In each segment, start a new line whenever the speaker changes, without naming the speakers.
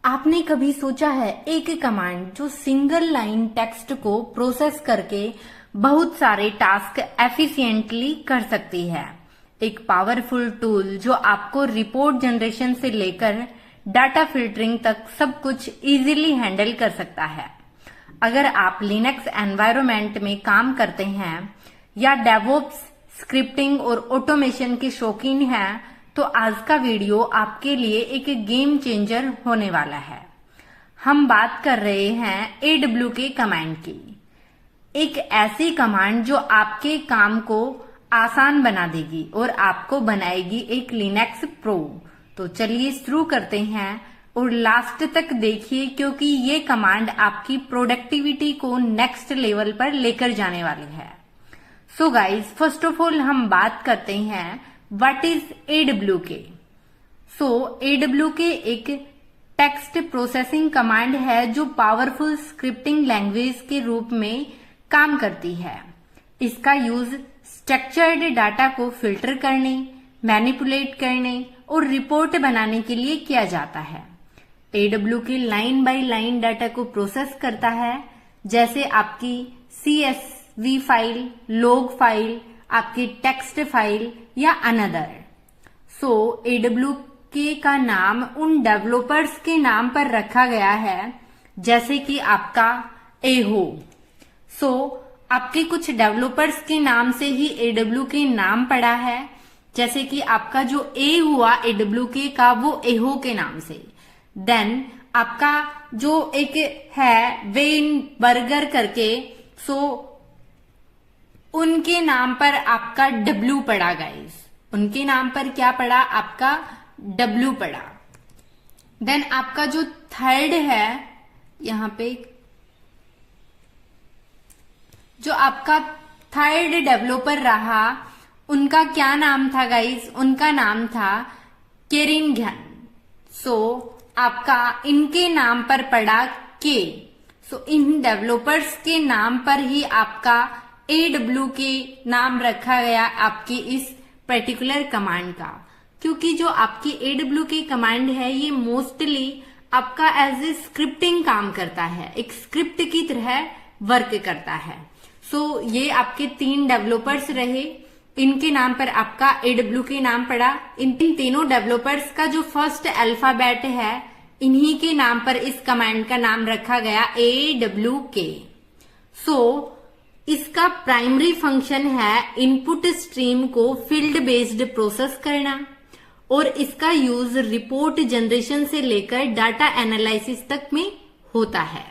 आपने कभी सोचा है एक कमांड जो सिंगल लाइन टेक्स्ट को प्रोसेस करके बहुत सारे टास्क एफिशिएंटली कर सकती है। एक पावरफुल टूल जो आपको रिपोर्ट जनरेशन से लेकर डाटा फिल्टरिंग तक सब कुछ इजीली हैंडल कर सकता है। अगर आप लिनक्स एनवायरनमेंट में काम करते हैं या डेवऑप्स, स्क्रिप्टिंग और ऑटोमेशन के शौकीन हैं, तो आज का वीडियो आपके लिए एक गेम चेंजर होने वाला है। हम बात कर रहे हैं AWK कमांड की, एक ऐसी कमांड जो आपके काम को आसान बना देगी और आपको बनाएगी एक लिनक्स प्रो। तो चलिए शुरू करते हैं और लास्ट तक देखिए, क्योंकि ये कमांड आपकी प्रोडक्टिविटी को नेक्स्ट लेवल पर लेकर जाने वाली है। So guys, first of all हम बात करते हैं what is AWK। So AWK एक टेक्स्ट प्रोसेसिंग कमांड है जो पावरफुल स्क्रिप्टिंग लैंग्वेज के रूप में काम करती है। इसका यूज स्ट्रक्चर्ड डाटा को फिल्टर करने, मैनिपुलेट करने और रिपोर्ट बनाने के लिए किया जाता है। AWK line by line data को प्रोसेस करता है, जैसे आपकी CSV फाइल, लॉग फाइल, आपकी टेक्स्ट फाइल या अनदर। सो AWK का नाम उन डेवलपर्स के नाम पर रखा गया है, जैसे कि आपका एहो। सो आपके कुछ डेवलपर्स के नाम से ही AWK नाम पड़ा है, जैसे कि आपका जो ए हुआ AWK का, वो एहो के नाम से। देन आपका जो एक है वेन बर्गर करके, सो उनके नाम पर आपका W पड़ा गाइस। उनके नाम पर क्या पड़ा? आपका W पड़ा। देन आपका जो थर्ड है, यहां पे जो आपका थर्ड डेवलपर रहा, उनका क्या नाम था गाइस? उनका नाम था केरिनघन। सो आपका इनके नाम पर पड़ा के। सो इन डेवलपर्स के नाम पर ही आपका AWK नाम रखा गया आपकी इस पर्टिकुलर कमांड का, क्योंकि जो आपकी AWK कमांड है ये मोस्टली आपका एज ए स्क्रिप्टिंग काम करता है, एक स्क्रिप्ट की तरह वर्क करता है। सो ये आपके 3 डेवलपर्स रहे, इनके नाम पर आपका AWK नाम पड़ा। इन तीनों डेवलपर्स का जो फर्स्ट अल्फाबेट है, इन्हीं के नाम पर इस कमांड का नाम रखा गया AWK। सो इसका प्राइमरी फंक्शन है इनपुट स्ट्रीम को फील्ड बेस्ड प्रोसेस करना, और इसका यूज रिपोर्ट जनरेशन से लेकर डाटा एनालिसिस तक में होता है।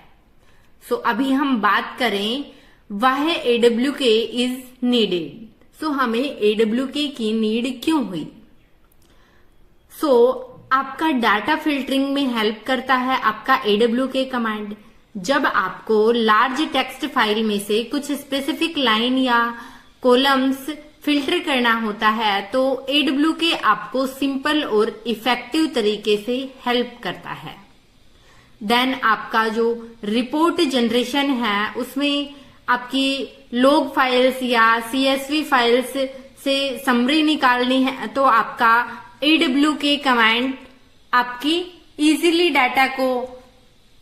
सो अभी हम बात करें वाह AWK इज नीडेड। सो हमें AWK की नीड क्यों हुई? सो आपका डाटा फिल्टरिंग में हेल्प करता है आपका AWK कमांड। जब आपको लार्ज टेक्स्ट फाइल में से कुछ स्पेसिफिक लाइन या कॉलम्स फिल्टर करना होता है, तो AWK आपको सिंपल और इफेक्टिव तरीके से हेल्प करता है। देन आपका जो रिपोर्ट जनरेशन है, उसमें आपकी लॉग फाइल्स या CSV फाइल्स से समरी निकालनी है, तो आपका AWK कमांड आपकी इजीली डाटा को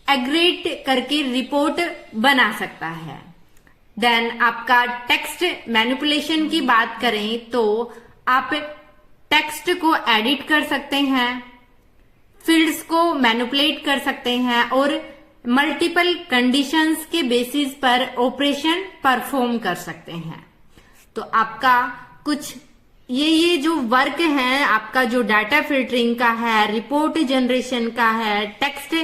एग्रेट करके रिपोर्ट बना सकता है। देन आपका टेक्स्ट मैनिपुलेशन की बात करें तो आप टेक्स्ट को एडिट कर सकते हैं, फील्ड्स को मैनिपुलेट कर सकते हैं और मल्टीपल कंडीशंस के बेसिस पर ऑपरेशन परफॉर्म कर सकते हैं। तो आपका कुछ ये जो वर्क है, आपका जो डाटा फिल्टरिंग का है, रिपोर्ट जनरेशन का है, टेक्स्ट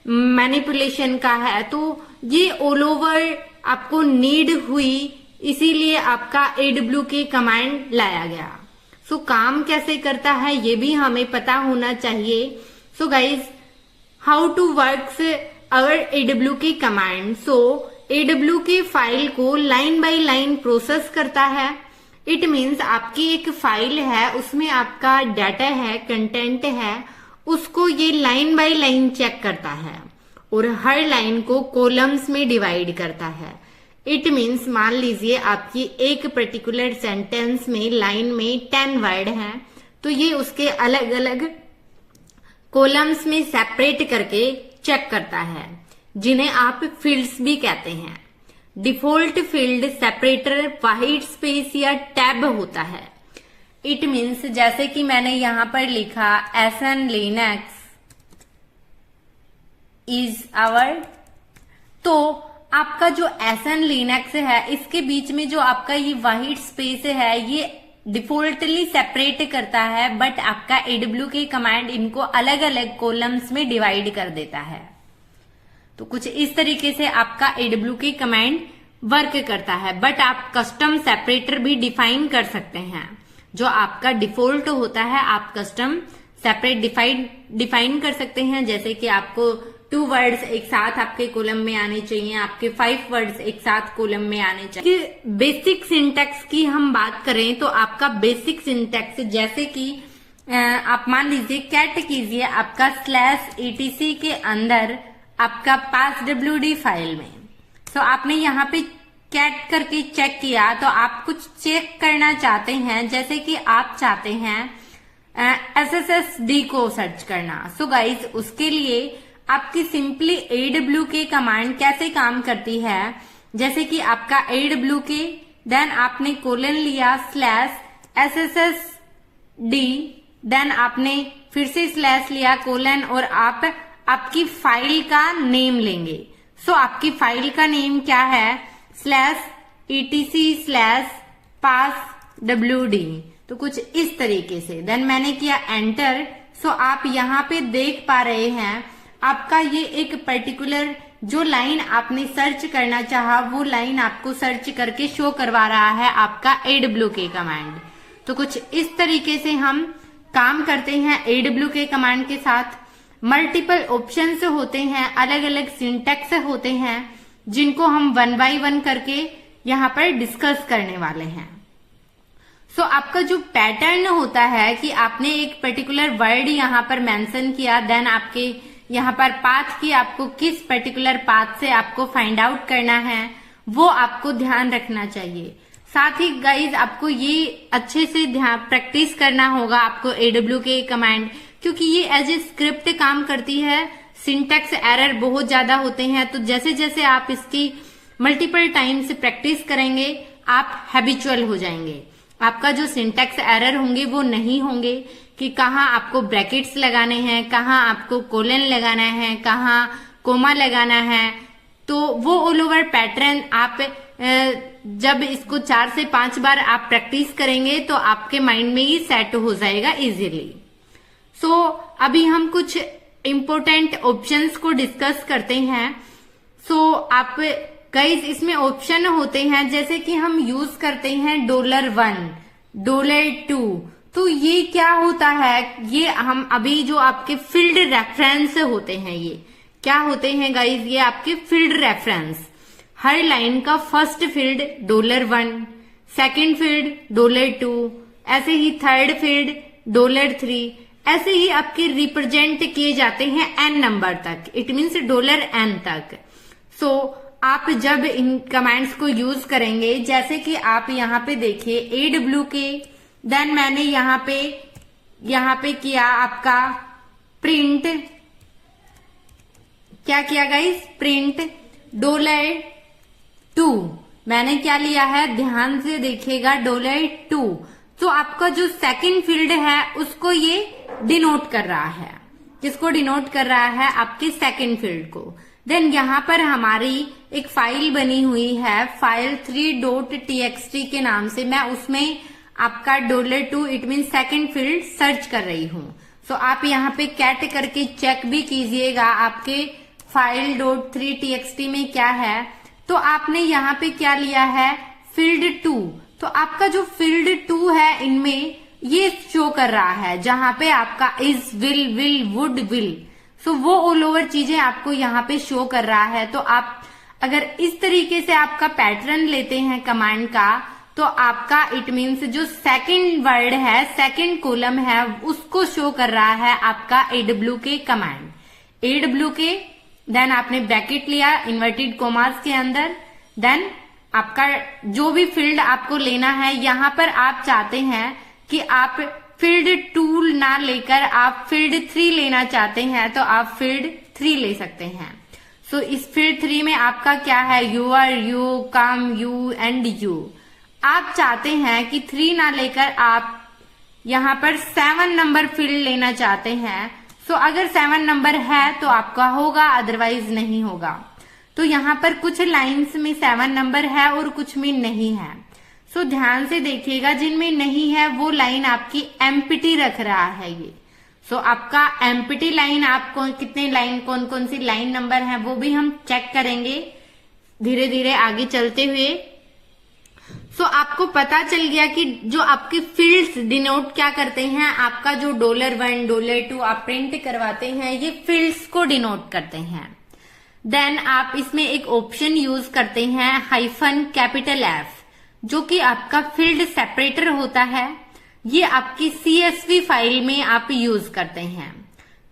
मैनिपुलेशन का है, तो ये ऑल ओवर आपको नीड हुई, इसीलिए आपका AWK कमांड लाया गया। सो काम कैसे करता है ये भी हमें पता होना चाहिए। So guys, how to works our AWK command? So AWK file को लाइन बाय लाइन प्रोसेस करता है। इट मीन्स आपकी एक फाइल है, उसमें आपका डाटा है, कंटेंट है, उसको ये लाइन बाय लाइन चेक करता है और हर लाइन को कॉलम्स में डिवाइड करता है। इट मीन्स मान लीजिए आपकी एक पर्टिकुलर सेंटेंस में लाइन में 10 वर्ड हैं, तो ये उसके अलग अलग कॉलम्स में सेपरेट करके चेक करता है, जिन्हें आप फील्ड्स भी कहते हैं। Default field separator white space या टैब होता है। इट मीन्स जैसे कि मैंने यहां पर लिखा SN लिनक्स इज आवर, तो आपका जो SN लिनक्स है इसके बीच में जो आपका ये व्हाइट स्पेस है ये डिफॉल्टली सेपरेट करता है, बट आपका AWK कमांड इनको अलग अलग कॉलम्स में डिवाइड कर देता है। तो कुछ इस तरीके से आपका AWK कमांड वर्क करता है, बट आप कस्टम सेपरेटर भी डिफाइन कर सकते हैं। जो आपका डिफॉल्ट होता है आप कस्टम सेपरेट डिफाइन कर सकते हैं, जैसे कि आपको 2 वर्ड्स एक साथ आपके कॉलम में आने चाहिए, आपके 5 वर्ड्स एक साथ कॉलम में आने चाहिए। बेसिक सिंटैक्स की हम बात करें तो आपका बेसिक सिंटैक्स जैसे कि आप मान लीजिए कैट कीजिए आपका /etc के अंदर आपका passwd फाइल में, तो आपने यहाँ पे कैट करके चेक किया, तो आप कुछ चेक करना चाहते हैं, जैसे कि आप चाहते हैं SSSD को सर्च करना। सो गाइज उसके लिए आपकी सिंपली AWK कमांड कैसे काम करती है, जैसे कि आपका AWK देन आपने कोलन लिया /SSSD देन आपने फिर से स्लैश लिया कोलन और आप आपकी फाइल का नेम लेंगे। सो आपकी फाइल का नेम क्या है /etc/passwd, तो कुछ इस तरीके से देन मैंने किया एंटर। सो आप यहाँ पे देख पा रहे हैं आपका ये एक पर्टिकुलर जो लाइन आपने सर्च करना चाहा वो लाइन आपको सर्च करके शो करवा रहा है आपका AWK कमांड। तो कुछ इस तरीके से हम काम करते हैं AWK कमांड के साथ। मल्टीपल ऑप्शंस होते हैं, अलग अलग सिंटैक्स होते हैं, जिनको हम 1 बाय 1 करके यहाँ पर डिस्कस करने वाले हैं। सो आपका जो पैटर्न होता है कि आपने एक पर्टिकुलर वर्ड यहाँ पर मेंशन किया, देन आपके यहाँ पर पाथ की आपको किस पर्टिकुलर पाथ से आपको फाइंड आउट करना है वो आपको ध्यान रखना चाहिए। साथ ही गाइज आपको ये अच्छे से ध्यान प्रैक्टिस करना होगा आपको AWK कमांड, क्योंकि ये एज ए स्क्रिप्ट काम करती है। सिंटैक्स एरर बहुत ज्यादा होते हैं, तो जैसे जैसे आप इसकी मल्टीपल टाइम्स प्रैक्टिस करेंगे आप हैबिचुअल हो जाएंगे। आपका जो सिंटैक्स एरर होंगे वो नहीं होंगे कि कहाँ आपको ब्रैकेट्स लगाने हैं, कहाँ आपको कोलन लगाना है, कहाँ कोमा लगाना है। तो वो ऑल ओवर पैटर्न आप जब इसको 4 से 5 बार आप प्रैक्टिस करेंगे तो आपके माइंड में ही सेट हो जाएगा इजीली। सो अभी हम कुछ इम्पोर्टेंट ऑप्शंस को डिस्कस करते हैं। सो आप गाइस इसमें ऑप्शन होते हैं, जैसे कि हम यूज करते हैं $1, $2, तो ये क्या होता है, ये हम अभी जो आपके फील्ड रेफरेंस होते हैं ये क्या होते हैं गाइस, ये आपके फील्ड रेफरेंस। हर लाइन का फर्स्ट फील्ड $1, सेकंड फील्ड $2, ऐसे ही थर्ड फील्ड $3, ऐसे ही आपके रिप्रेजेंट किए जाते हैं n नंबर तक, इट मीन्स $n तक। सो आप जब इन कमांड्स को यूज करेंगे, जैसे कि आप यहाँ पे देखिए AWK, देन मैंने यहाँ पे किया आपका प्रिंट, क्या किया गाइस, प्रिंट $2। मैंने क्या लिया है, ध्यान से देखिएगा $2। तो आपका जो सेकंड फील्ड है उसको ये डिनोट कर रहा है, किसको डिनोट कर रहा है, आपके सेकंड फील्ड को। देन यहाँ पर हमारी एक फाइल बनी हुई है फाइल 3.txt के नाम से, मैं उसमें आपका $2 it mean second field search कर रही हूँ। सो आप यहाँ पे कैट करके चेक भी कीजिएगा आपके फाइल .3txt में क्या है। तो आपने यहाँ पे क्या लिया है, फील्ड 2। तो आपका जो फील्ड 2 है इनमें ये शो कर रहा है, जहां पे आपका इज, विल, वुड, विल, सो वो ऑल ओवर चीजें आपको यहाँ पे शो कर रहा है। तो आप अगर इस तरीके से आपका पैटर्न लेते हैं कमांड का, तो आपका इट मीन्स जो सेकंड वर्ड है, सेकंड कॉलम है, उसको शो कर रहा है आपका AWK कमांड। AWK देन आपने ब्रैकेट लिया इन्वर्टेड कोमास के अंदर, देन आपका जो भी फील्ड आपको लेना है, यहाँ पर आप चाहते हैं कि आप फील्ड 2 ना लेकर आप फील्ड 3 लेना चाहते हैं तो आप फील्ड 3 ले सकते हैं। सो इस फील्ड 3 में आपका क्या है, you are, you, come, you and you. आप चाहते हैं कि 3 ना लेकर आप यहाँ पर 7 नंबर फील्ड लेना चाहते हैं। सो अगर 7 नंबर है तो आपका होगा, अदरवाइज नहीं होगा। तो यहाँ पर कुछ लाइंस में 7 नंबर है और कुछ में नहीं है। सो ध्यान से देखिएगा, जिनमें नहीं है वो लाइन आपकी एम्प्टी रख रहा है ये। सो आपका एम्प्टी लाइन, आपको कितने लाइन, कौन कौन सी लाइन नंबर है वो भी हम चेक करेंगे धीरे धीरे आगे चलते हुए। सो आपको पता चल गया कि जो आपके फील्ड्स डिनोट क्या करते हैं, आपका जो $1, $2 आप प्रिंट करवाते हैं, ये फील्ड्स को डिनोट करते हैं। देन आप इसमें एक ऑप्शन यूज करते हैं -F, जो कि आपका फील्ड सेपरेटर होता है। ये आपकी CSV फाइल में आप यूज करते हैं।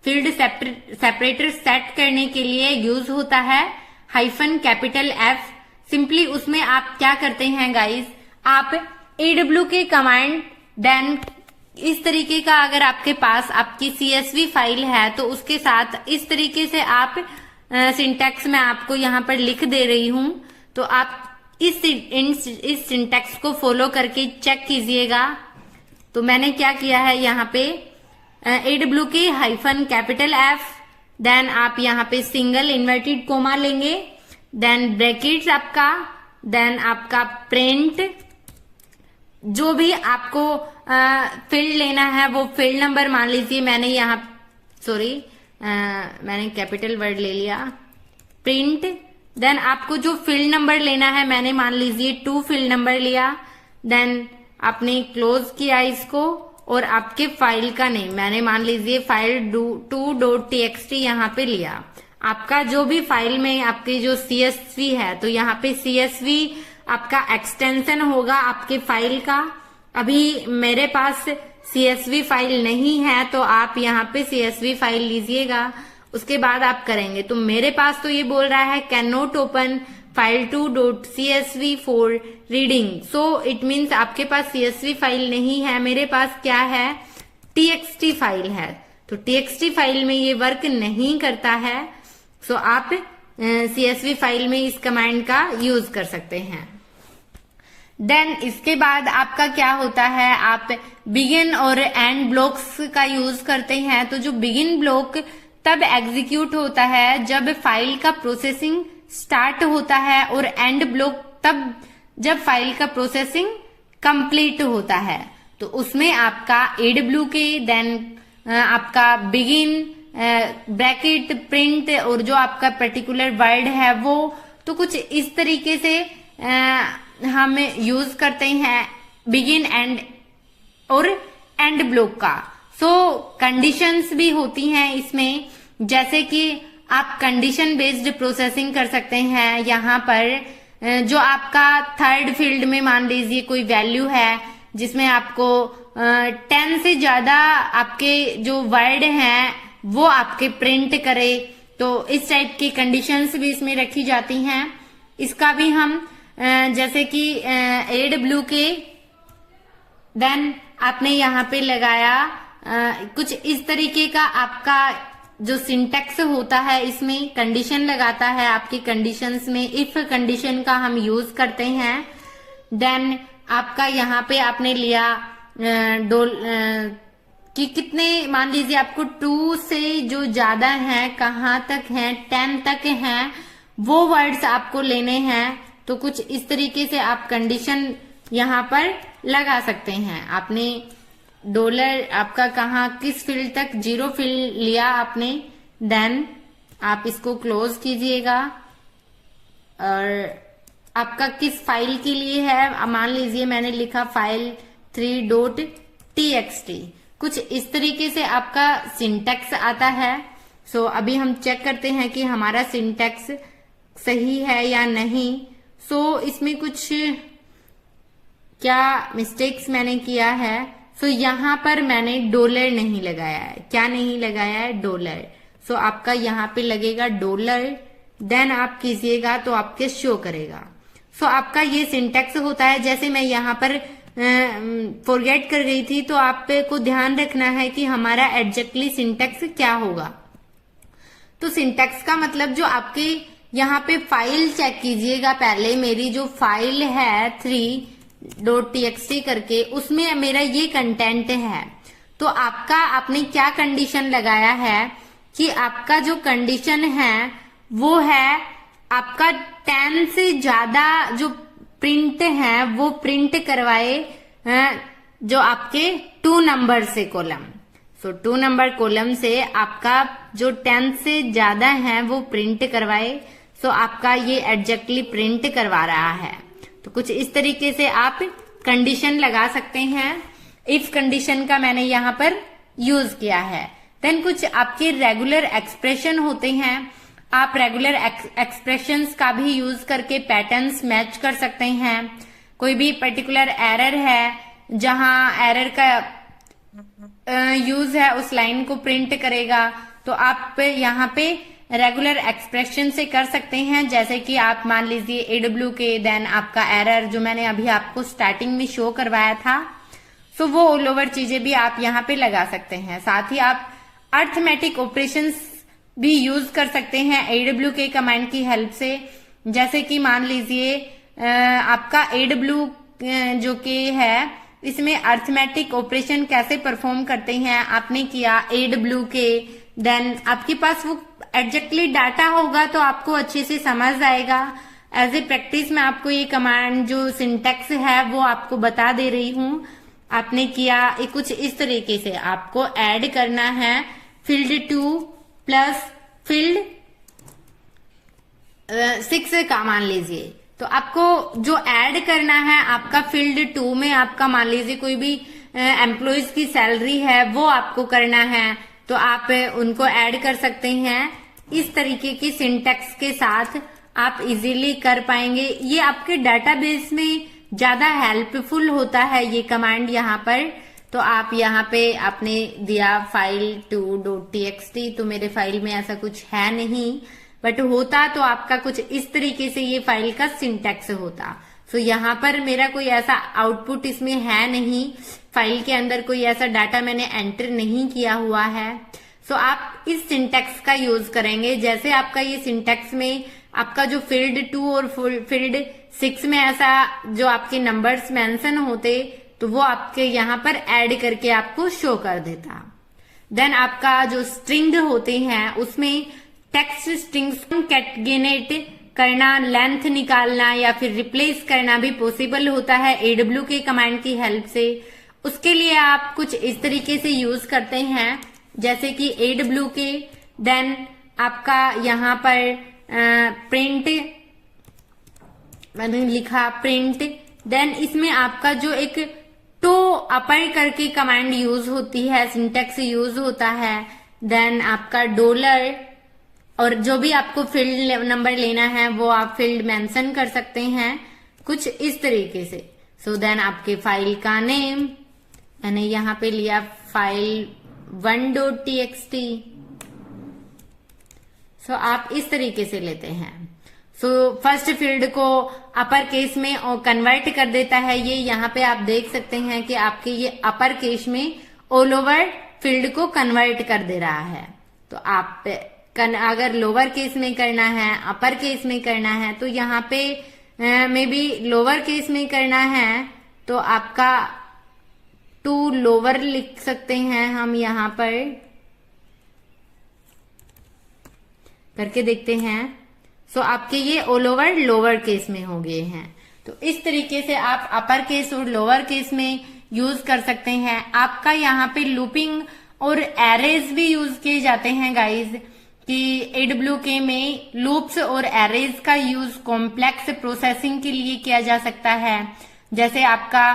फील्ड सेपरेटर सेट करने के लिए यूज होता है -F। सिंपली उसमें आप क्या करते हैं गाइस, आप AWK कमांड, देन इस तरीके का अगर आपके पास आपकी CSV फाइल है तो उसके साथ इस तरीके से आप सिंटैक्स में आपको यहाँ पर लिख दे रही हूं, तो आप इस सिंटैक्स को फॉलो करके चेक कीजिएगा। तो मैंने क्या किया है यहाँ पे AWK -F, देन आप यहाँ पे सिंगल इन्वर्टेड कोमा लेंगे, देन ब्रैकेट्स आपका, देन आपका प्रिंट, जो भी आपको फील्ड लेना है वो फील्ड नंबर मान लीजिए, मैंने यहाँ मैंने कैपिटल वर्ड ले लिया, प्रिंट। देन आपको जो फील्ड नंबर लेना है, मैंने मान लीजिए 2 फील्ड नंबर लिया। देन आपने क्लोज किया इसको, और आपके फाइल का नेम मैंने मान लीजिए फाइल 2.txt यहाँ पे लिया। आपका जो भी फाइल में आपके जो CSV है, तो यहाँ पे CSV आपका एक्सटेंशन होगा आपके फाइल का। अभी मेरे पास CSV फाइल नहीं है तो आप यहाँ पे CSV फाइल लीजिएगा, उसके बाद आप करेंगे। तो मेरे पास तो ये बोल रहा है can not open file 2.csv for reading. So it means आपके पास CSV फाइल नहीं है, मेरे पास क्या है, TXT फाइल है। तो TXT फाइल में ये वर्क नहीं करता है। सो आप CSV फाइल में इस कमांड का यूज कर सकते हैं। देन इसके बाद आपका क्या होता है, आप बिगिन और एंड ब्लॉक्स का यूज करते हैं। तो जो बिगिन ब्लॉक तब एग्जीक्यूट होता है जब फाइल का प्रोसेसिंग स्टार्ट होता है, और एंड ब्लॉक तब जब फाइल का प्रोसेसिंग कंप्लीट होता है। तो उसमें आपका AWK, देन आपका बिगिन, ब्रैकेट, प्रिंट, और जो आपका पर्टिकुलर वर्ड है वो, तो कुछ इस तरीके से हम यूज करते हैं बिगिन एंड और एंड ब्लॉक का। सो कंडीशंस भी होती हैं इसमें, जैसे कि आप कंडीशन बेस्ड प्रोसेसिंग कर सकते हैं। यहाँ पर जो आपका थर्ड फील्ड में मान लीजिए कोई वैल्यू है जिसमें आपको 10 से ज्यादा आपके जो वर्ड हैं वो आपके प्रिंट करे, तो इस टाइप की कंडीशंस भी इसमें रखी जाती हैं। इसका भी हम जैसे कि AWK, देन आपने यहाँ पे लगाया कुछ इस तरीके का आपका जो सिंटेक्स होता है, इसमें कंडीशन लगाता है। आपकी कंडीशंस में इफ कंडीशन का हम यूज करते हैं। देन आपका यहाँ पे आपने लिया कि कितने, मान लीजिए आपको 2 से जो ज्यादा है, कहाँ तक है, 10 तक हैं, वो वर्ड्स आपको लेने हैं। तो कुछ इस तरीके से आप कंडीशन यहाँ पर लगा सकते हैं। आपने डॉलर आपका कहाँ किस फील्ड तक, 0 फील्ड लिया आपने, देन आप इसको क्लोज कीजिएगा। और आपका किस फाइल के लिए है, मान लीजिए मैंने लिखा फाइल 3.txt। कुछ इस तरीके से आपका सिंटैक्स आता है। सो अभी हम चेक करते हैं कि हमारा सिंटैक्स सही है या नहीं। सो इसमें कुछ क्या मिस्टेक्स मैंने किया है। सो यहाँ पर मैंने डॉलर नहीं लगाया है। क्या नहीं लगाया है, डॉलर। सो आपका यहाँ पे लगेगा डॉलर, देन आप कीजिएगा तो आपके शो करेगा। सो आपका ये सिंटैक्स होता है। जैसे मैं यहाँ पर फॉरगेट कर गई थी, तो आप पे को ध्यान रखना है कि हमारा एग्जैक्टली सिंटेक्स क्या होगा। तो सिंटेक्स का मतलब जो आपके यहाँ पे फाइल चेक कीजिएगा, पहले मेरी जो फाइल है 3.txt करके, उसमें मेरा ये कंटेंट है। तो आपका आपने क्या कंडीशन लगाया है कि आपका जो कंडीशन है वो है आपका 10 से ज्यादा जो प्रिंट है वो प्रिंट करवाए जो आपके 2 नंबर से कॉलम। सो 2 नंबर कॉलम से आपका जो 10 से ज्यादा है वो प्रिंट करवाए। सो आपका ये एग्जैक्टली प्रिंट करवा रहा है। तो कुछ इस तरीके से आप कंडीशन लगा सकते हैं। इफ कंडीशन का मैंने यहाँ पर यूज किया है। देन कुछ आपके रेगुलर एक्सप्रेशन होते हैं। आप रेगुलर एक्सप्रेशंस का भी यूज करके पैटर्न्स मैच कर सकते हैं। कोई भी पर्टिकुलर एरर है, जहां एरर का यूज है उस लाइन को प्रिंट करेगा, तो आप यहाँ पे रेगुलर एक्सप्रेशन से कर सकते हैं। जैसे कि आप मान लीजिए AWK, देन आपका एरर जो मैंने अभी आपको स्टार्टिंग में शो करवाया था, सो वो ऑल ओवर चीजें भी आप यहाँ पे लगा सकते हैं। साथ ही आप अर्थमेटिक ऑपरेशंस भी यूज कर सकते हैं AWK कमांड की हेल्प से। जैसे कि मान लीजिए आपका AW जो कि है, इसमें अर्थमेटिक ऑपरेशन कैसे परफॉर्म करते हैं, आपने किया AWK, देन आपके पास वो एग्जैक्टली डाटा होगा तो आपको अच्छे से समझ आएगा। एज ए प्रैक्टिस में आपको ये कमांड जो सिंटेक्स है वो आपको बता दे रही हूँ। आपने किया कुछ इस तरीके से, आपको ऐड करना है फील्ड 2 प्लस फील्ड 6 का मान लीजिए। तो आपको जो ऐड करना है आपका फील्ड 2 में, आपका मान लीजिए कोई भी एम्प्लॉइज की सैलरी है वो आपको करना है, तो आप उनको ऐड कर सकते हैं। इस तरीके की सिंटेक्स के साथ आप इजीली कर पाएंगे। ये आपके डाटाबेस में ज्यादा हेल्पफुल होता है ये कमांड यहाँ पर। तो आप यहाँ पे आपने दिया फाइल 2.txt, तो मेरे फाइल में ऐसा कुछ है नहीं, बट होता तो आपका कुछ इस तरीके से ये फाइल का सिंटेक्स होता। सो यहाँ पर मेरा कोई ऐसा आउटपुट इसमें है नहीं, फाइल के अंदर कोई ऐसा डाटा मैंने एंटर नहीं किया हुआ है। सो आप इस सिंटेक्स का यूज करेंगे। जैसे आपका ये सिंटेक्स में आपका जो फील्ड 2 और फील्ड 6 में ऐसा जो आपके नंबर्स मेंशन होते, तो वो आपके यहाँ पर ऐड करके आपको शो कर देता। देन आपका जो स्ट्रिंग होते हैं उसमें टेक्स्ट स्ट्रिंग्स कैटगेनेट करना, लेंथ निकालना या फिर रिप्लेस करना भी पॉसिबल होता है AWK कमांड की हेल्प से। उसके लिए आप कुछ इस तरीके से यूज करते हैं, जैसे कि AWK, देन आपका यहाँ पर प्रिंट, मैंने लिखा प्रिंट, देन इसमें आपका जो एक टो अपर करके कमांड यूज होती है, सिंटेक्स यूज होता है। देन आपका डॉलर, और जो भी आपको फील्ड नंबर लेना है वो आप फील्ड मेंशन कर सकते हैं कुछ इस तरीके से। सो देन आपके फाइल का नेम मैंने यहाँ पे लिया फाइल 1.txt। सो आप इस तरीके से लेते हैं। सो फर्स्ट फील्ड को अपर केस में और कन्वर्ट कर देता है ये। यहाँ पे आप देख सकते हैं कि आपके ये अपर केस में ऑल ओवर फील्ड को कन्वर्ट कर दे रहा है। तो आप अगर लोअर केस में करना है, अपर केस में करना है, तो यहाँ पे मे बी लोअर केस में करना है तो आपका टू लोअर लिख सकते हैं हम। यहाँ पर करके देखते हैं। सो आपके ये ऑल ओवर लोअर केस में हो गए हैं। तो इस तरीके से आप अपर केस और लोअर केस में यूज कर सकते हैं। आपका यहाँ पे लूपिंग और एरेज भी यूज किए जाते हैं गाइज, कि AWK में लूप्स और एरेज का यूज कॉम्प्लेक्स प्रोसेसिंग के लिए किया जा सकता है। जैसे आपका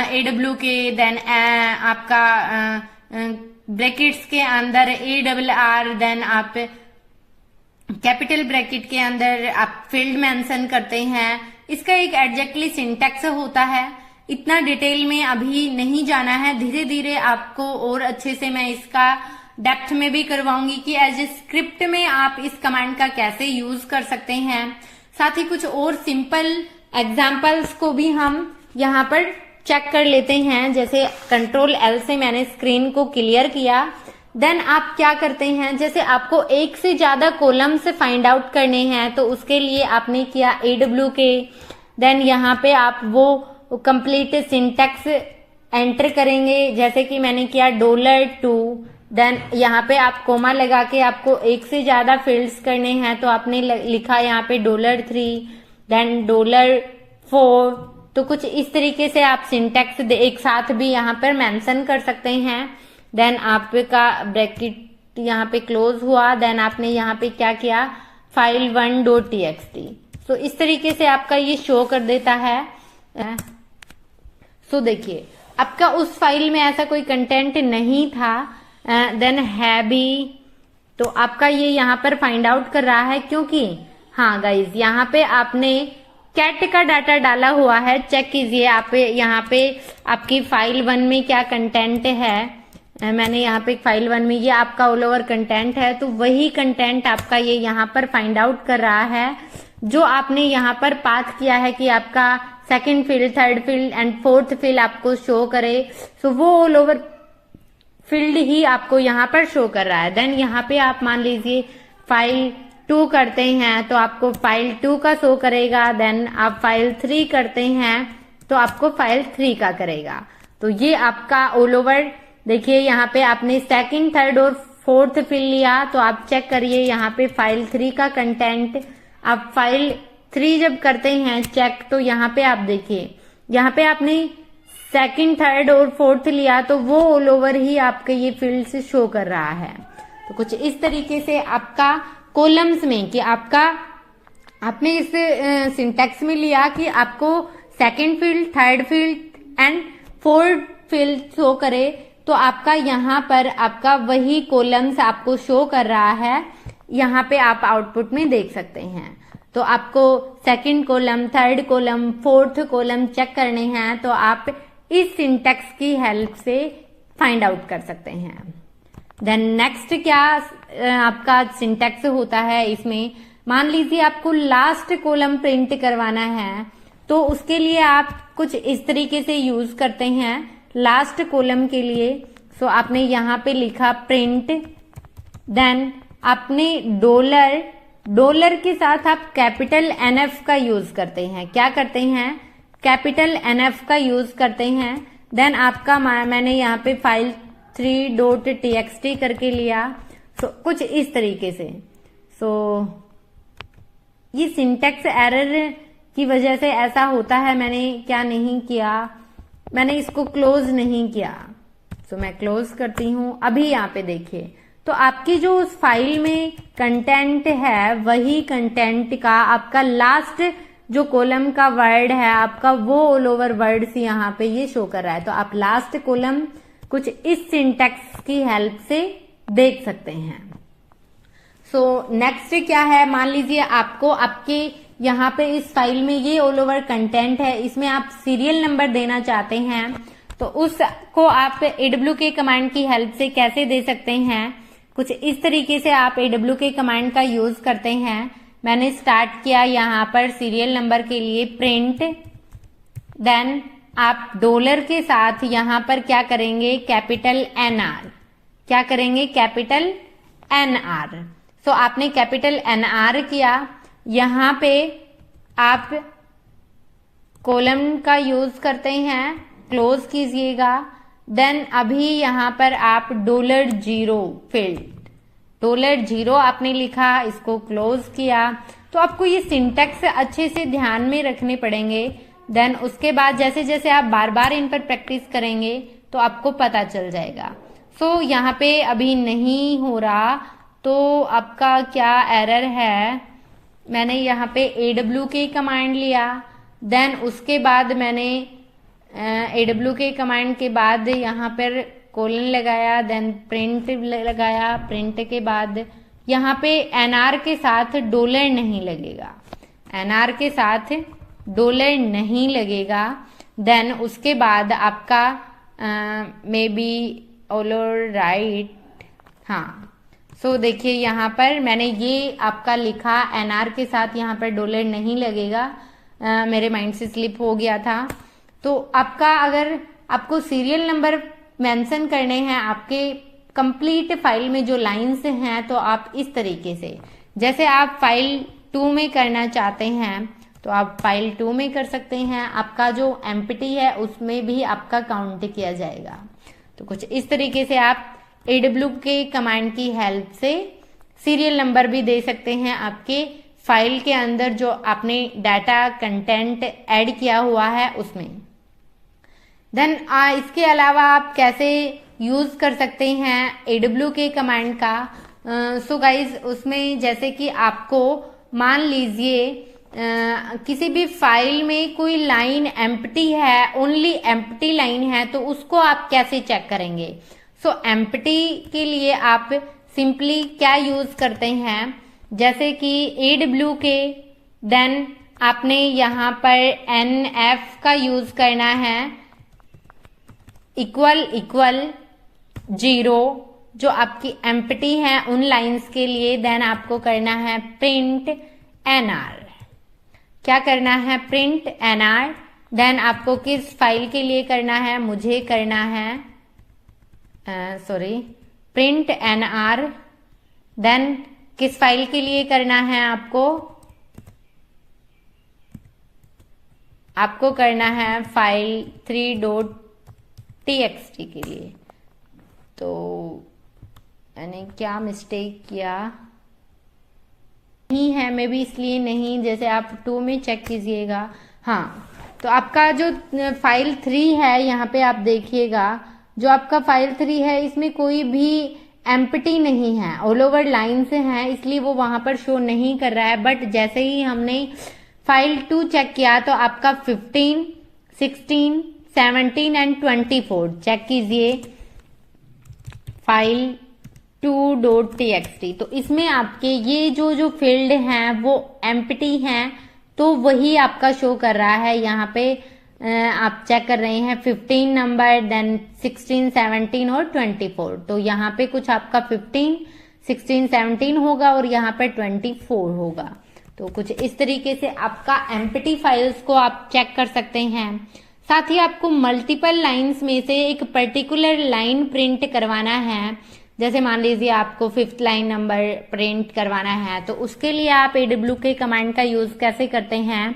AWK, देन आपका ब्रैकेट्स के अंदर ARR, देन आप कैपिटल ब्रैकेट के अंदर आप फील्ड मेंशन करते हैं। इसका एक एग्जैक्टली सिंटेक्स होता है। इतना डिटेल में अभी नहीं जाना है, धीरे धीरे आपको और अच्छे से मैं इसका डेप्थ में भी करवाऊंगी कि एज ए स्क्रिप्ट में आप इस कमांड का कैसे यूज कर सकते हैं। साथ ही कुछ और सिंपल एग्जाम्पल्स को भी हम यहाँ पर चेक कर लेते हैं। जैसे कंट्रोल एल से मैंने स्क्रीन को क्लियर किया। देन आप क्या करते हैं, जैसे आपको एक से ज्यादा कॉलम्स फाइंड आउट करने हैं तो उसके लिए आपने किया AWK। देन यहाँ पे आप वो कंप्लीट सिंटैक्स एंटर करेंगे, जैसे कि मैंने किया $2। देन यहाँ पे आप कोमा लगा के आपको एक से ज्यादा फील्ड्स करने हैं तो आपने लिखा यहाँ पे $3, देन $4। तो कुछ इस तरीके से आप सिंटैक्स एक साथ भी यहाँ पर मेंशन कर सकते हैं। देन आपका ब्रैकेट यहाँ पे क्लोज हुआ। देन आपने यहाँ पे क्या किया, file1.txt। तो इस तरीके से आपका ये शो कर देता है। सो देखिए आपका उस फाइल में ऐसा कोई कंटेंट नहीं था। देन है भी, तो आपका ये यहाँ पर फाइंड आउट कर रहा है, क्योंकि हाँ गाइज यहाँ पे आपने कैट का डाटा डाला हुआ है। चेक कीजिए आप यहाँ पे आपकी फाइल 1 में क्या कंटेंट है। मैंने यहाँ पे फाइल 1 में ये आपका ऑल ओवर कंटेंट है, तो वही कंटेंट आपका ये यहाँ पर फाइंड आउट कर रहा है। जो आपने यहाँ पर पाथ किया है कि आपका second field, third field and fourth field आपको शो करे, सो वो ऑल ओवर फील्ड ही आपको यहाँ पर शो कर रहा है। देन यहाँ पे आप मान लीजिए फाइल 2 करते हैं तो आपको फाइल 2 का शो करेगा। देन आप फाइल 3 करते हैं तो आपको फाइल 3 का करेगा। तो ये आपका ऑल ओवर, देखिए यहाँ पे आपने सेकंड, थर्ड और फोर्थ फील्ड लिया तो आप चेक करिए यहाँ पे फाइल 3 का कंटेंट। आप फाइल 3 जब करते हैं चेक, तो यहाँ पे आप देखिए यहाँ पे आपने सेकंड, थर्ड और फोर्थ लिया तो वो ऑल ओवर ही आपके ये फील्ड से शो कर रहा है। तो कुछ इस तरीके से आपका कॉलम्स में कि आपका आपने इस सिंटैक्स में लिया कि आपको second field, third field and fourth field show करे, तो आपका यहाँ पर आपका वही कॉलम्स आपको शो कर रहा है। यहाँ पे आप आउटपुट में देख सकते हैं। तो आपको second column, third column, fourth column check करने हैं तो आप इस सिंटैक्स की हेल्प से फाइंड आउट कर सकते हैं। देन नेक्स्ट क्या आपका सिंटैक्स होता है, इसमें मान लीजिए आपको लास्ट कॉलम प्रिंट करवाना है तो उसके लिए आप कुछ इस तरीके से यूज करते हैं लास्ट कॉलम के लिए। सो आपने यहाँ पे लिखा प्रिंट, देन आपने डॉलर के साथ आप कैपिटल NF का यूज करते हैं। क्या करते हैं, कैपिटल NF का यूज करते हैं। देन आपका मैंने यहाँ पे फाइल 3.txt करके लिया। सो कुछ इस तरीके से। सो ये सिंटैक्स एरर की वजह से ऐसा होता है। मैंने क्या नहीं किया, मैंने इसको क्लोज नहीं किया। सो मैं क्लोज करती हूं। अभी यहाँ पे देखिए तो आपकी जो उस फाइल में कंटेंट है वही कंटेंट का आपका लास्ट जो कॉलम का वर्ड है आपका वो ऑल ओवर वर्ड्स यहाँ पे ये शो कर रहा है। तो आप लास्ट कॉलम कुछ इस सिंटैक्स की हेल्प से देख सकते हैं। सो नेक्स्ट क्या है, मान लीजिए आपको आपके यहाँ पे इस फाइल में ये ऑल ओवर कंटेंट है, इसमें आप सीरियल नंबर देना चाहते हैं तो उसको आप AWK कमांड की हेल्प से कैसे दे सकते हैं। कुछ इस तरीके से आप AWK कमांड का यूज करते हैं। मैंने स्टार्ट किया यहाँ पर सीरियल नंबर के लिए प्रिंट, देन आप डॉलर के साथ यहाँ पर क्या करेंगे, कैपिटल NR, क्या करेंगे, कैपिटल NR। सो आपने कैपिटल NR किया। यहाँ पे आप कॉलम का यूज करते हैं, क्लोज कीजिएगा। देन अभी यहाँ पर आप $0 फील्ड, $0 आपने लिखा, इसको क्लोज किया। तो आपको ये सिंटैक्स अच्छे से ध्यान में रखने पड़ेंगे। देन उसके बाद जैसे जैसे आप बार बार इन पर प्रैक्टिस करेंगे तो आपको पता चल जाएगा। सो यहाँ पे अभी नहीं हो रहा तो आपका क्या एरर है, मैंने यहाँ पे AWK कमांड लिया। देन उसके बाद मैंने AWK कमांड के बाद यहाँ पर कोलन लगाया, देन प्रिंट लगाया। प्रिंट के बाद यहाँ पे NR के साथ डॉलर नहीं लगेगा, NR के साथ डॉलर नहीं लगेगा। देन उसके बाद आपका मे बी ऑल राइट, हाँ। सो देखिए यहाँ पर मैंने ये आपका लिखा NR के साथ यहाँ पर डॉलर नहीं लगेगा, मेरे माइंड से स्लिप हो गया था। तो आपका अगर आपको सीरियल नंबर मेंशन करने हैं आपके कंप्लीट फाइल में जो लाइंस हैं, तो आप इस तरीके से, जैसे आप फाइल 2 में करना चाहते हैं तो आप फाइल 2 में कर सकते हैं। आपका जो एम्प्टी है उसमें भी आपका काउंट किया जाएगा। तो कुछ इस तरीके से आप AWK कमांड की हेल्प से सीरियल नंबर भी दे सकते हैं आपके फाइल के अंदर जो आपने डाटा कंटेंट ऐड किया हुआ है उसमें। देन इसके अलावा आप कैसे यूज कर सकते हैं AWK कमांड का। सो गाइज, उसमें जैसे कि आपको मान लीजिए किसी भी फाइल में कोई लाइन एम्प्टी है, ओनली एम्प्टी लाइन है, तो उसको आप कैसे चेक करेंगे। सो एम्प्टी के लिए आप सिंपली क्या यूज करते हैं, जैसे कि AWK, देन आपने यहाँ पर NF का यूज करना है, इक्वल इक्वल 0 जो आपकी एम्प्टी है उन लाइंस के लिए। देन आपको करना है प्रिंट NR। क्या करना है? Print NR। देन आपको किस फाइल के लिए करना है? मुझे करना है प्रिंट NR। देन किस फाइल के लिए करना है? आपको करना है फाइल 3.txt के लिए। तो मैंने क्या मिस्टेक किया नहीं है, मे बी इसलिए नहीं, जैसे आप 2 में चेक कीजिएगा। हाँ, तो आपका जो फाइल 3 है यहाँ पे आप देखिएगा, जो आपका फाइल 3 है इसमें कोई भी एम्प्टी नहीं है, ऑल ओवर लाइन से है, इसलिए वो वहां पर शो नहीं कर रहा है। बट जैसे ही हमने फाइल 2 चेक किया तो आपका 15, 16, 17 एंड 24 चेक कीजिए फाइल 2.txt। तो इसमें आपके ये जो फील्ड हैं वो एम्प्टी हैं, तो वही आपका शो कर रहा है। यहाँ पे आप चेक कर रहे हैं 15 नंबर, देन 16, 17 और 24। तो यहाँ पे कुछ आपका 15, 16, 17 होगा और यहाँ पे 24 होगा। तो कुछ इस तरीके से आपका एम्प्टी फाइल्स को आप चेक कर सकते हैं। साथ ही आपको मल्टीपल लाइंस में से एक पर्टिकुलर लाइन प्रिंट करवाना है, जैसे मान लीजिए आपको 5th लाइन नंबर प्रिंट करवाना है, तो उसके लिए आप AWK कमांड का यूज कैसे करते हैं,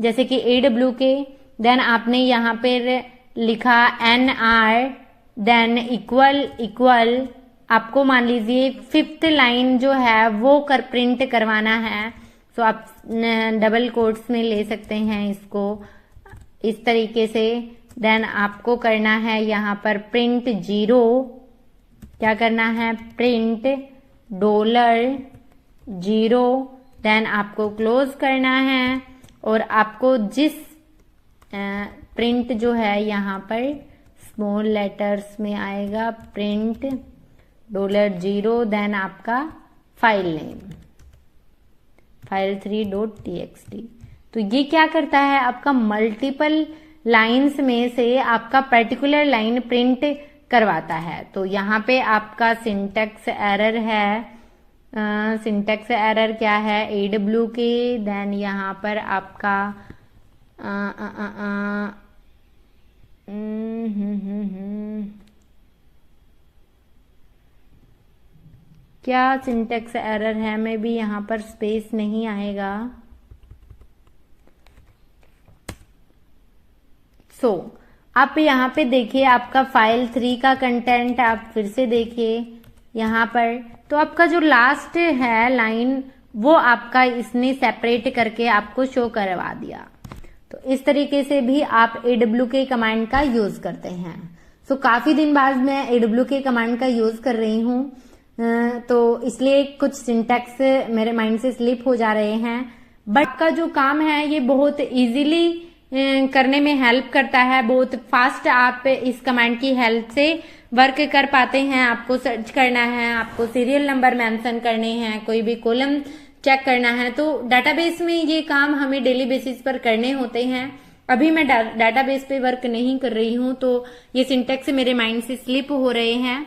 जैसे कि AWK, देन आपने यहाँ पर लिखा NR, देन इक्वल इक्वल, आपको मान लीजिए 5th लाइन जो है वो प्रिंट करवाना है, तो आप डबल कोट्स में ले सकते हैं इसको इस तरीके से। देन आपको करना है यहाँ पर प्रिंट 0। क्या करना है? प्रिंट $0। देन आपको क्लोज करना है और आपको जिस प्रिंट जो है यहाँ पर स्मॉल लेटर्स में आएगा, प्रिंट $0। देन आपका फाइल नेम फाइल 3.txt। तो ये क्या करता है? आपका मल्टीपल लाइंस में से आपका पर्टिकुलर लाइन प्रिंट करवाता है। तो यहाँ पे आपका सिंटैक्स एरर है। सिंटैक्स एरर क्या है? AWK, देन यहाँ पर आपका क्या सिंटैक्स एरर है? में भी यहाँ पर स्पेस नहीं आएगा। आप यहाँ पे देखिए आपका फाइल 3 का कंटेंट आप फिर से देखिए यहाँ पर, तो आपका जो लास्ट है लाइन वो आपका इसने सेपरेट करके आपको शो करवा दिया। तो इस तरीके से भी आप AWK कमांड का यूज करते हैं। काफी दिन बाद मैं AWK कमांड का यूज कर रही हूँ, तो इसलिए कुछ सिंटैक्स मेरे माइंड से स्लिप हो जा रहे हैं। बट का जो काम है ये बहुत इजीली करने में हेल्प करता है, बहुत फास्ट आप इस कमांड की हेल्प से वर्क कर पाते हैं। आपको सर्च करना है, आपको सीरियल नंबर मेंशन करने हैं, कोई भी कॉलम चेक करना है, तो डाटाबेस में ये काम हमें डेली बेसिस पर करने होते हैं। अभी मैं डाटाबेस पे वर्क नहीं कर रही हूँ, तो ये सिंटैक्स मेरे माइंड से स्लिप हो रहे हैं।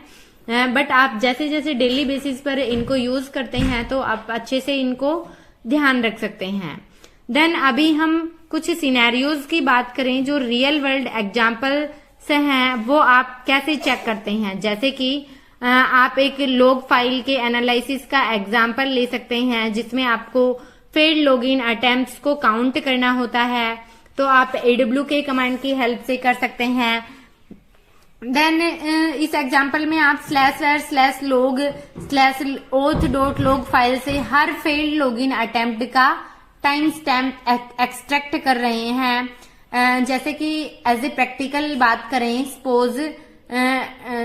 बट आप जैसे जैसे डेली बेसिस पर इनको यूज करते हैं तो आप अच्छे से इनको ध्यान रख सकते हैं। देन अभी हम कुछ सिनेरियोज की बात करें जो रियल वर्ल्ड एग्जाम्पल से हैं, वो आप कैसे चेक करते हैं। जैसे कि आप एक लॉग फाइल के एनालिसिस का एग्जाम्पल ले सकते हैं, जिसमें आपको फेल्ड लॉगिन अटेम्प्ट्स को काउंट करना होता है, तो आप AWK कमांड की हेल्प से कर सकते हैं। देन इस एग्जाम्पल में आप //log/auth.log फाइल से हर फेल्ड लॉगिन अटेम्प्ट का टाइम स्टैम्प एक्सट्रैक्ट कर रहे हैं। जैसे कि एज ए प्रैक्टिकल बात करें, सपोज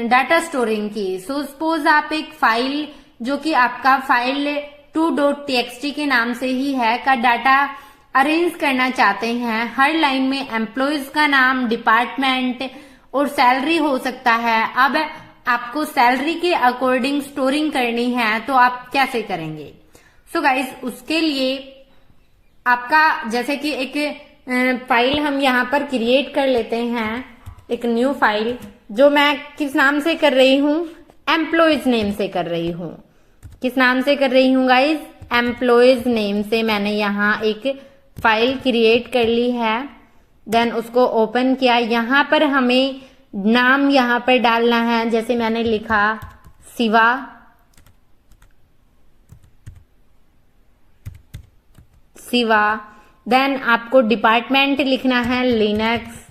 डाटा स्टोरिंग की, सो सपोज आप एक फाइल जो कि आपका फाइल 2.txt के नाम से ही है का डाटा अरेंज करना चाहते हैं। हर लाइन में एम्प्लॉयज का नाम, डिपार्टमेंट और सैलरी हो सकता है। अब आपको सैलरी के अकॉर्डिंग स्टोरिंग करनी है, तो आप कैसे करेंगे? सो गाइज, उसके लिए आपका जैसे कि एक फाइल हम यहाँ पर क्रिएट कर लेते हैं, एक न्यू फाइल जो मैं किस नाम से कर रही हूँ, एम्प्लॉयज नेम से कर रही हूँ। किस नाम से कर रही हूँ गाइज? एम्प्लॉयज नेम से मैंने यहाँ एक फाइल क्रिएट कर ली है। देन उसको ओपन किया। यहाँ पर हमें नाम यहाँ पर डालना है, जैसे मैंने लिखा शिवा। देन आपको डिपार्टमेंट लिखना है लिनक्स।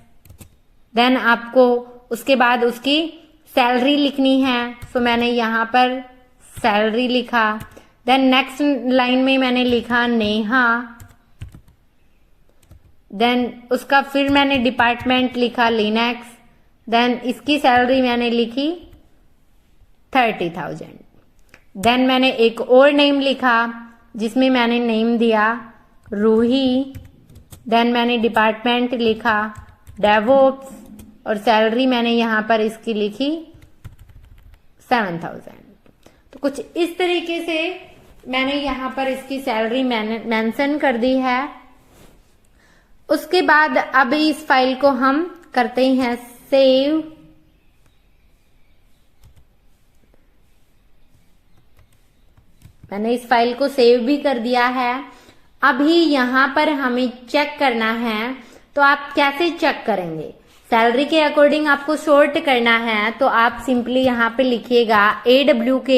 देन आपको उसके बाद उसकी सैलरी लिखनी है, सो मैंने यहाँ पर सैलरी लिखा। देन नेक्स्ट लाइन में मैंने लिखा नेहा। देन उसका फिर मैंने डिपार्टमेंट लिखा लिनक्स। देन इसकी सैलरी मैंने लिखी 30,000। देन मैंने एक और नेम लिखा, जिसमें मैंने नेम दिया रूही। देन मैंने डिपार्टमेंट लिखा डेवऑप्स और सैलरी मैंने यहाँ पर इसकी लिखी 7,000। तो कुछ इस तरीके से मैंने यहाँ पर इसकी सैलरी मेंशन कर दी है। उसके बाद अब इस फाइल को हम करते हैं सेव। मैंने इस फाइल को सेव भी कर दिया है। अभी यहाँ पर हमें चेक करना है, तो आप कैसे चेक करेंगे? सैलरी के अकॉर्डिंग आपको शॉर्ट करना है, तो आप सिंपली यहाँ पे लिखिएगा AWK।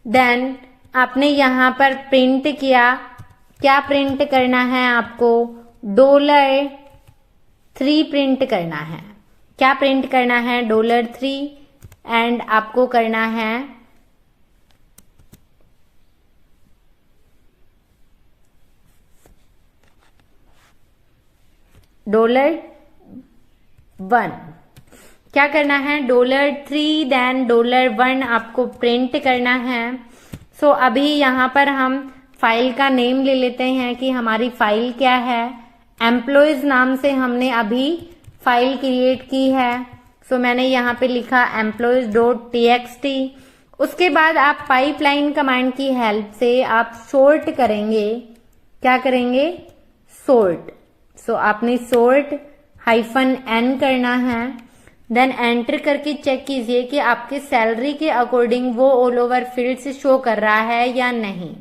देन आपने यहाँ पर प्रिंट किया। क्या प्रिंट करना है आपको? $3 प्रिंट करना है। क्या प्रिंट करना है? $3। एंड आपको करना है $1। क्या करना है? $3 देन $1 आपको प्रिंट करना है। सो अभी यहाँ पर हम फाइल का नेम ले लेते हैं कि हमारी फाइल क्या है। एम्प्लॉयज नाम से हमने अभी फाइल क्रिएट की है, सो मैंने यहाँ पे लिखा employees.txt। उसके बाद आप पाइपलाइन कमांड की हेल्प से आप सॉर्ट करेंगे। क्या करेंगे? सॉर्ट। सो आपने सॉर्ट -n करना है। देन एंटर करके चेक कीजिए कि आपके सैलरी के अकॉर्डिंग वो ऑल ओवर फील्ड्स शो कर रहा है या नहीं।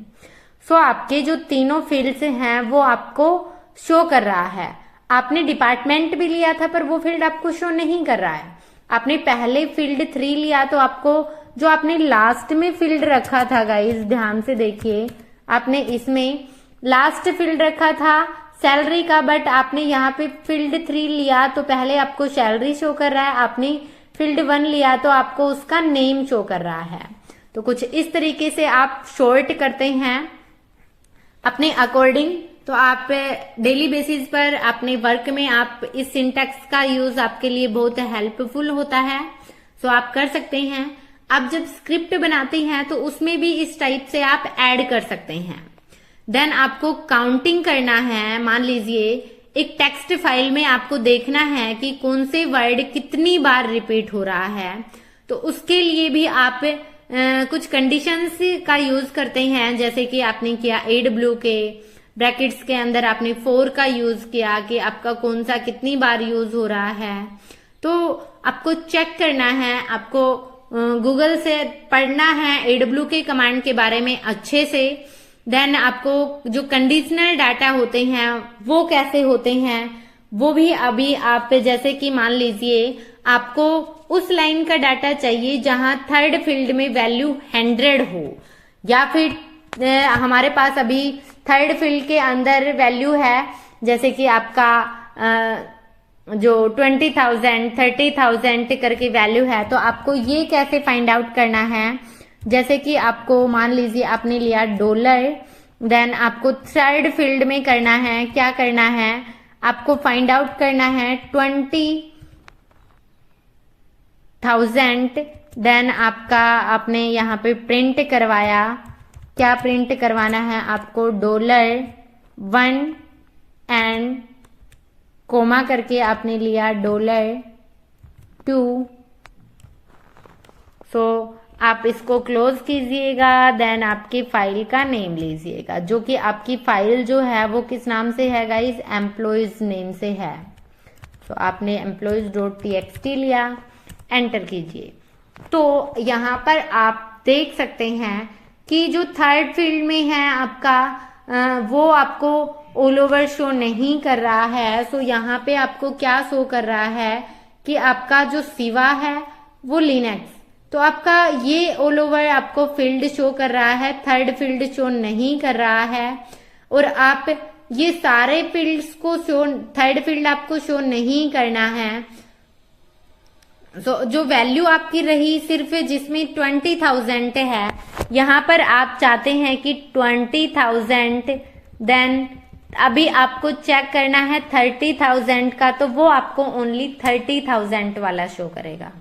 सो आपके जो तीनों फील्ड्स हैं वो आपको शो कर रहा है। आपने डिपार्टमेंट भी लिया था, पर वो फील्ड आपको शो नहीं कर रहा है। आपने पहले फील्ड 3 लिया, तो आपको जो आपने लास्ट में फील्ड रखा था गाइस, ध्यान से देखिए, आपने इसमें लास्ट फील्ड रखा था सैलरी का, बट आपने यहाँ पे फील्ड 3 लिया तो पहले आपको सैलरी शो कर रहा है। आपने फील्ड 1 लिया तो आपको उसका नेम शो कर रहा है। तो कुछ इस तरीके से आप शॉर्ट करते हैं अपने अकॉर्डिंग। तो आप डेली बेसिस पर अपने वर्क में आप इस सिंटैक्स का यूज आपके लिए बहुत हेल्पफुल होता है, सो आप कर सकते हैं। अब जब स्क्रिप्ट बनाते हैं तो उसमें भी इस टाइप से आप ऐड कर सकते हैं। देन आपको काउंटिंग करना है। मान लीजिए एक टेक्स्ट फाइल में आपको देखना है कि कौन से वर्ड कितनी बार रिपीट हो रहा है, तो उसके लिए भी आप कुछ कंडीशंस का यूज करते हैं। जैसे कि आपने किया AWK ब्रैकेट्स के अंदर आपने 4 का यूज किया कि आपका कौन सा कितनी बार यूज हो रहा है। तो आपको चेक करना है, आपको गूगल से पढ़ना है AWK कमांड के बारे में अच्छे से। देन आपको जो कंडीशनल डाटा होते हैं वो कैसे होते हैं वो भी अभी आप, जैसे कि मान लीजिए आपको उस लाइन का डाटा चाहिए जहां थर्ड फील्ड में वैल्यू 100 हो, या फिर हमारे पास अभी थर्ड फील्ड के अंदर वैल्यू है जैसे कि आपका जो 20,000 30,000 करके वैल्यू है। तो आपको ये कैसे फाइंड आउट करना है, जैसे कि आपको मान लीजिए आपने लिया डॉलर, देन आपको थर्ड फील्ड में करना है, क्या करना है, आपको फाइंड आउट करना है 20,000, देन आपका आपने यहाँ पे प्रिंट करवाया, क्या प्रिंट करवाना है आपको, $1 एंड कोमा करके आपने लिया $2। सो आप इसको क्लोज कीजिएगा, देन आपकी फाइल का नेम लीजिएगा, जो कि आपकी फाइल जो है वो किस नाम से है गाइस, एम्प्लॉयज नेम से है। तो आपने employees.txt लिया, एंटर कीजिए। तो यहाँ पर आप देख सकते हैं कि जो थर्ड फील्ड में है आपका वो आपको ऑल ओवर शो नहीं कर रहा है। सो यहाँ पे आपको क्या शो कर रहा है कि आपका जो सिवा है वो लिनक्स, तो आपका ये ऑल ओवर आपको फील्ड शो कर रहा है, थर्ड फील्ड शो नहीं कर रहा है। और आप ये सारे फील्ड्स को शो, थर्ड फील्ड आपको शो नहीं करना है। तो जो वैल्यू आपकी रही सिर्फ जिसमें 20,000 है, यहाँ पर आप चाहते हैं कि 20,000, देन अभी आपको चेक करना है 30,000 का, तो वो आपको ओनली 30,000 वाला शो करेगा।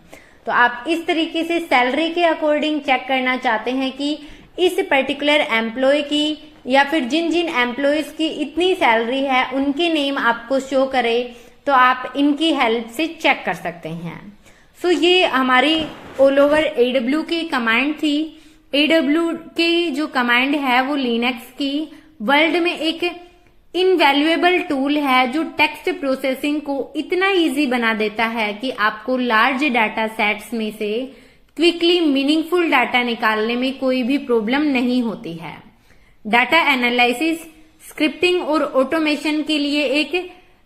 तो आप इस तरीके से सैलरी के अकॉर्डिंग चेक करना चाहते हैं कि इस पर्टिकुलर एम्प्लॉय की या फिर जिन जिन एम्प्लॉयज की इतनी सैलरी है उनके नेम आपको शो करे, तो आप इनकी हेल्प से चेक कर सकते हैं। सो ये हमारी ऑल ओवर AW की कमांड थी। AW की जो कमांड है वो लिनक्स की वर्ल्ड में एक इनवैल्यूएबल टूल है जो टेक्स्ट प्रोसेसिंग को इतना इजी बना देता है कि आपको लार्ज डाटा सेट्स में से क्विकली मीनिंगफुल डाटा निकालने में कोई भी प्रॉब्लम नहीं होती है। डाटा एनालिसिस, स्क्रिप्टिंग और ऑटोमेशन के लिए एक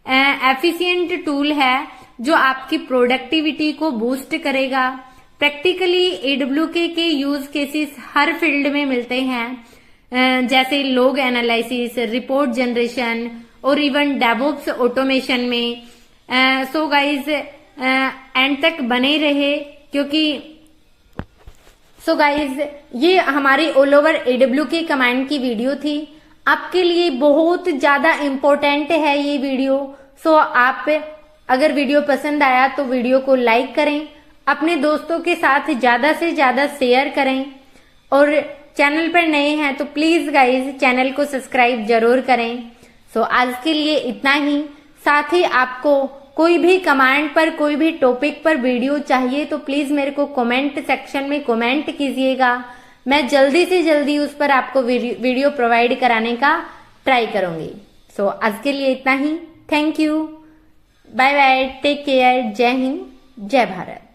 एफिशिएंट टूल है जो आपकी प्रोडक्टिविटी को बूस्ट करेगा। प्रैक्टिकली AWK के यूज केसेस हर फील्ड में मिलते हैं, जैसे लॉग एनालिसिस, रिपोर्ट जनरेशन और इवन डेवऑप्स ऑटोमेशन में। सो गाइज एंड तक बने रहे, क्योंकि सो गाइज ये हमारी ऑल ओवर AWK कमांड की वीडियो थी। आपके लिए बहुत ज्यादा इम्पोर्टेंट है ये वीडियो। सो आप अगर वीडियो पसंद आया तो वीडियो को लाइक करें, अपने दोस्तों के साथ ज्यादा से ज्यादा शेयर करें, और चैनल पर नए हैं तो प्लीज गाइज चैनल को सब्सक्राइब जरूर करें। सो आज के लिए इतना ही। साथ ही आपको कोई भी कमांड पर, कोई भी टॉपिक पर वीडियो चाहिए तो प्लीज मेरे को कमेंट सेक्शन में कमेंट कीजिएगा। मैं जल्दी से जल्दी उस पर आपको वीडियो प्रोवाइड कराने का ट्राई करूंगी। सो आज के लिए इतना ही। Thank you, bye bye, take care, जय हिंद, जय भारत।